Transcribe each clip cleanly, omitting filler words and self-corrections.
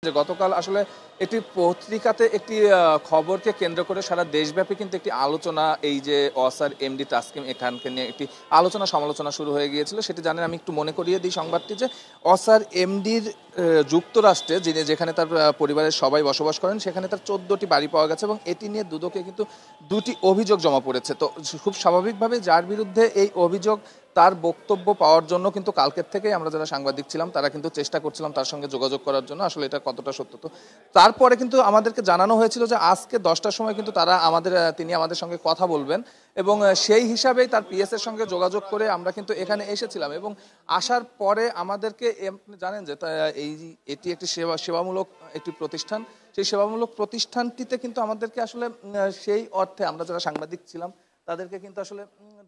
যে গতকাল আসলে একটি পত্রিকাতে একটি খবরকে কেন্দ্র করে সারা দেশব্যাপী কিন্তু একটি আলোচনা এই যে অসার এমডি তাসকিম এখানকে নিয়ে একটি আলোচনা সমালোচনা শুরু হয়ে গিয়েছিল। সেটি জানেন, আমি একটু মনে করিয়ে দিই সংবাদটি যে অসার এমডির যুক্তরাষ্ট্রে যেখানে তার পরিবারের সবাই বসবাস করেন সেখানে তার 14টি বাড়ি পাওয়া গেছে এবং এটি নিয়ে দুদকে কিন্তু দুটি অভিযোগ জমা পড়েছে। তো খুব স্বাভাবিকভাবে যার বিরুদ্ধে এই অভিযোগ তার বক্তব্য পাওয়ার জন্য কিন্তু কালকের থেকেই আমরা যারা সাংবাদিক ছিলাম তারা কিন্তু চেষ্টা করছিলাম তার সঙ্গে যোগাযোগ করার জন্য, আসলে এটা কতটা সত্য। তো তারপরে কিন্তু আমাদেরকে জানানো হয়েছিল যে আজকে 10টার সময় কিন্তু তিনি আমাদের সঙ্গে কথা বলবেন এবং সেই হিসাবেই তার পিএস এর সঙ্গে যোগাযোগ করে আমরা কিন্তু এখানে এসেছিলাম এবং আসার পরে আমাদেরকে জানেন যে এটি একটি সেবামূলক একটি প্রতিষ্ঠান। সেই সেবামূলক প্রতিষ্ঠানটিতে কিন্তু আমাদেরকে আসলে সেই অর্থে আমরা যারা সাংবাদিক ছিলাম তাদেরকে কিন্তু আসলে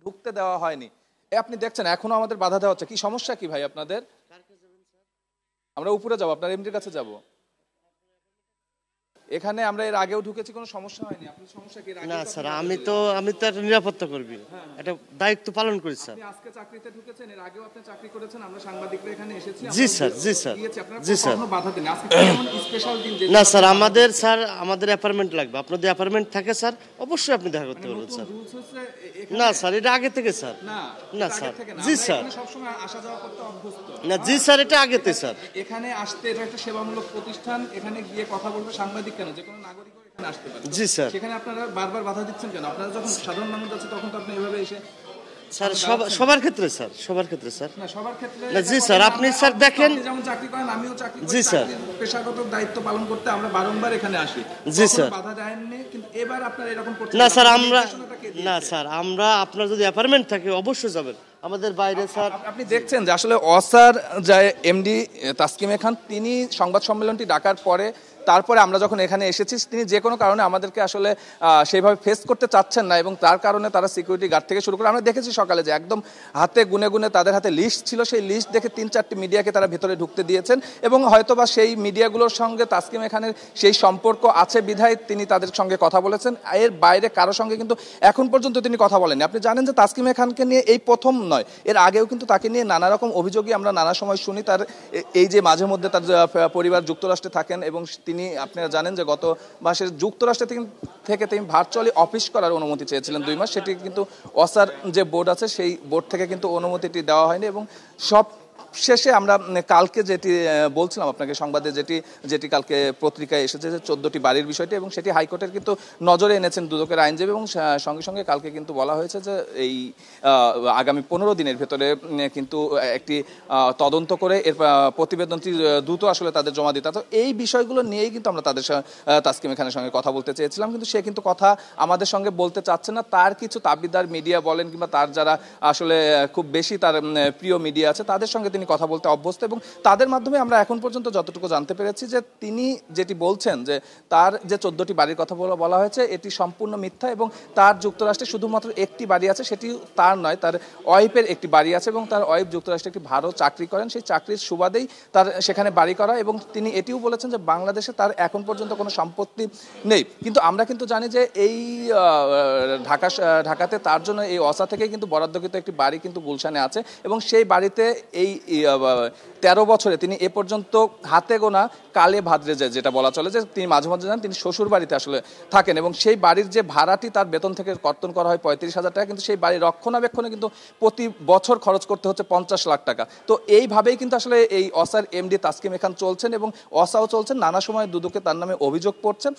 ঢুকতে দেওয়া হয়নি। আপনি দেখছেন এখনো আমাদের বাধা দেওয়া হচ্ছে। কি সমস্যা কি ভাই আপনাদের? আমরা উপরে যাবো, আপনার এমডির কাছে যাব। এখানে আমরা এর আগেও ঢুকেছি, কোনো সমস্যা হয়নি। আপনি সমস্যা কি? না স্যার, আমি তো একটা নিরাপত্তা কর্মী, এটা দায়িত্ব পালন করি স্যার। আপনি আজকে চাকরিতে ঢুকেছেন, এর আগেও আপনি চাকরি করেছেন, আমরা সাংবাদিকরা এখানে এসেছি। জি স্যার, জি স্যার, জি স্যার। কোনো বাধা দেন আজকে কেমন স্পেশাল দিন? না স্যার, আমাদের অ্যাপার্টমেন্ট লাগবে। আপনাদের অ্যাপার্টমেন্ট থাকে স্যার, অবশ্যই আপনি দেখা করতে পারবেন স্যার। না স্যার, এটা আগে থেকে স্যার। না স্যার, জি স্যার, সবসময় আসা যাওয়া করতে অভ্যস্ত। না জি স্যার, এটা আগেতে স্যার। এখানে আসতে এটা একটা সেবামূলক প্রতিষ্ঠান, এখানে গিয়ে কথা বলবে সাংবাদিক কেন, যে কোনো নাগরিকও এখানে আসতে পারে। জি স্যার। সেখানে আপনারা বারবার বাধা দিচ্ছেন কেন? আপনারা যখন সাধারণ মানুষ আছে তখন তো আপনি এভাবে এসে স্যার সবার ক্ষেত্রে স্যার, সবার ক্ষেত্রে স্যার। না সবার ক্ষেত্রে না জি স্যার, আপনি স্যার দেখেন, যেমন চাকরি করেন আমিও চাকরি করি, জি স্যার, পেশাগত দায়িত্ব পালন করতে আমরা বারংবার এখানে আসি। জি স্যার, বাধা দেননি, কিন্তু এবার আপনারা এরকম করছেন। না স্যার, আমরা আপনার যদি অ্যাপার্টমেন্ট থাকে অবশ্যই যাবেন আমাদের বাইরে স্যার। আপনি দেখছেন যে আসলে অসার যে এমডি তাসকিম খান তিনি সংবাদ সম্মেলনটি ডাকার পরে তারপরে আমরা যখন এখানে এসেছি তিনি যে কোনো কারণে আমাদেরকে আসলে সেইভাবে ফেস করতে চাচ্ছেন না এবং তার কারণে তারা সিকিউরিটি গার্ড থেকে শুরু করে আমরা দেখেছি সকালে যে একদম হাতে গুনে গুনে তাদের হাতে লিস্ট ছিল, সেই লিস্ট দেখে 3-4টি মিডিয়াকে তারা ভেতরে ঢুকতে দিয়েছেন এবং হয়তোবা সেই মিডিয়াগুলোর সঙ্গে তাসকিম খানের সেই সম্পর্ক আছে বিধায় তিনি তাদের সঙ্গে কথা বলেছেন। এর বাইরে কারো সঙ্গে কিন্তু এখন পর্যন্ত তিনি কথা বলেননি। আপনি জানেন যে তাসকিম খানকে নিয়ে এই প্রথম নয়, এর আগেও কিন্তু তাকে নিয়ে নানা রকম অভিযোগই আমরা নানা সময় শুনি। তার এই যে মাঝে মধ্যে তার পরিবার যুক্তরাষ্ট্রে থাকেন এবং তিনি আপনারা জানেন যে গত মাসের যুক্তরাষ্ট্র থেকে তিনি ভার্চুয়ালি অফিস করার অনুমতি চেয়েছিলেন 2 মাস। সেটি কিন্তু অসার যে বোর্ড আছে সেই বোর্ড থেকে কিন্তু অনুমতিটি দেওয়া হয়নি এবং সব শেষে আমরা কালকে যেটি বলছিলাম আপনাকে সংবাদে যেটি কালকে পত্রিকায় এসেছে যে 14টি বাড়ির বিষয়টি, এবং সেটি হাইকোর্টের কিন্তু নজরে এনেছেন দুদকের আইনজীবী এবং সঙ্গে সঙ্গে কালকে কিন্তু বলা হয়েছে যে এই আগামী 15 দিনের ভেতরে কিন্তু একটি তদন্ত করে এর প্রতিবেদনটি দ্রুত আসলে তাদের জমা দিতে। তো এই বিষয়গুলো নিয়েই কিন্তু আমরা তাসকিম খানের সঙ্গে কথা বলতে চেয়েছিলাম, কিন্তু সে কিন্তু কথা আমাদের সঙ্গে বলতে চাচ্ছে না। তার কিছু তাবিদার মিডিয়া বলেন কিংবা তার যারা আসলে খুব বেশি তার প্রিয় মিডিয়া আছে তাদের সঙ্গে তিনি কথা বলতে অভ্যস্ত এবং তাদের মাধ্যমে আমরা এখন পর্যন্ত যতটুকু জানতে পেরেছি যে তিনি যেটি বলছেন যে তার যে 14টি বাড়ির কথা বলা হয়েছে এটি সম্পূর্ণ মিথ্যা এবং তার যুক্তরাষ্ট্রে শুধুমাত্র একটি বাড়ি আছে, সেটি তার নয়, তার ওয়াইফের একটি বাড়ি আছে এবং তার ওয়াইফ যুক্তরাষ্ট্রে একটি ভালো চাকরি করেন, সেই চাকরির সুবাদেই তার সেখানে বাড়ি করা। এবং তিনি এটিও বলেছেন যে বাংলাদেশে তার এখন পর্যন্ত কোনো সম্পত্তি নেই। কিন্তু আমরা কিন্তু জানি যে এই ঢাকাতে তার জন্য এই অসা থেকে কিন্তু বরাদ্দকৃত একটি বাড়ি কিন্তু গুলশানে আছে এবং সেই বাড়িতে এই 13 বছরে তিনি এ পর্যন্ত হাতে গোনা কালে ভাদ্রে যায়, যেটা বলা চলে যে তিনি মাঝে মাঝে যান, তিনি শ্বশুর বাড়িতে আসলে থাকেন এবং সেই বাড়ির যে ভাড়াটি তার বেতন থেকে কর্তন করা হয় 35,000 টাকা, কিন্তু সেই বাড়ির রক্ষণাবেক্ষণে কিন্তু প্রতি বছর খরচ করতে হচ্ছে 50 লাখ টাকা। তো এইভাবেই কিন্তু আসলে এই অসার এমডি তাসকিম খান চলছেন এবং অসাও চলছেন, নানা সময় দুদকে তার নামে অভিযোগ পড়ছেন।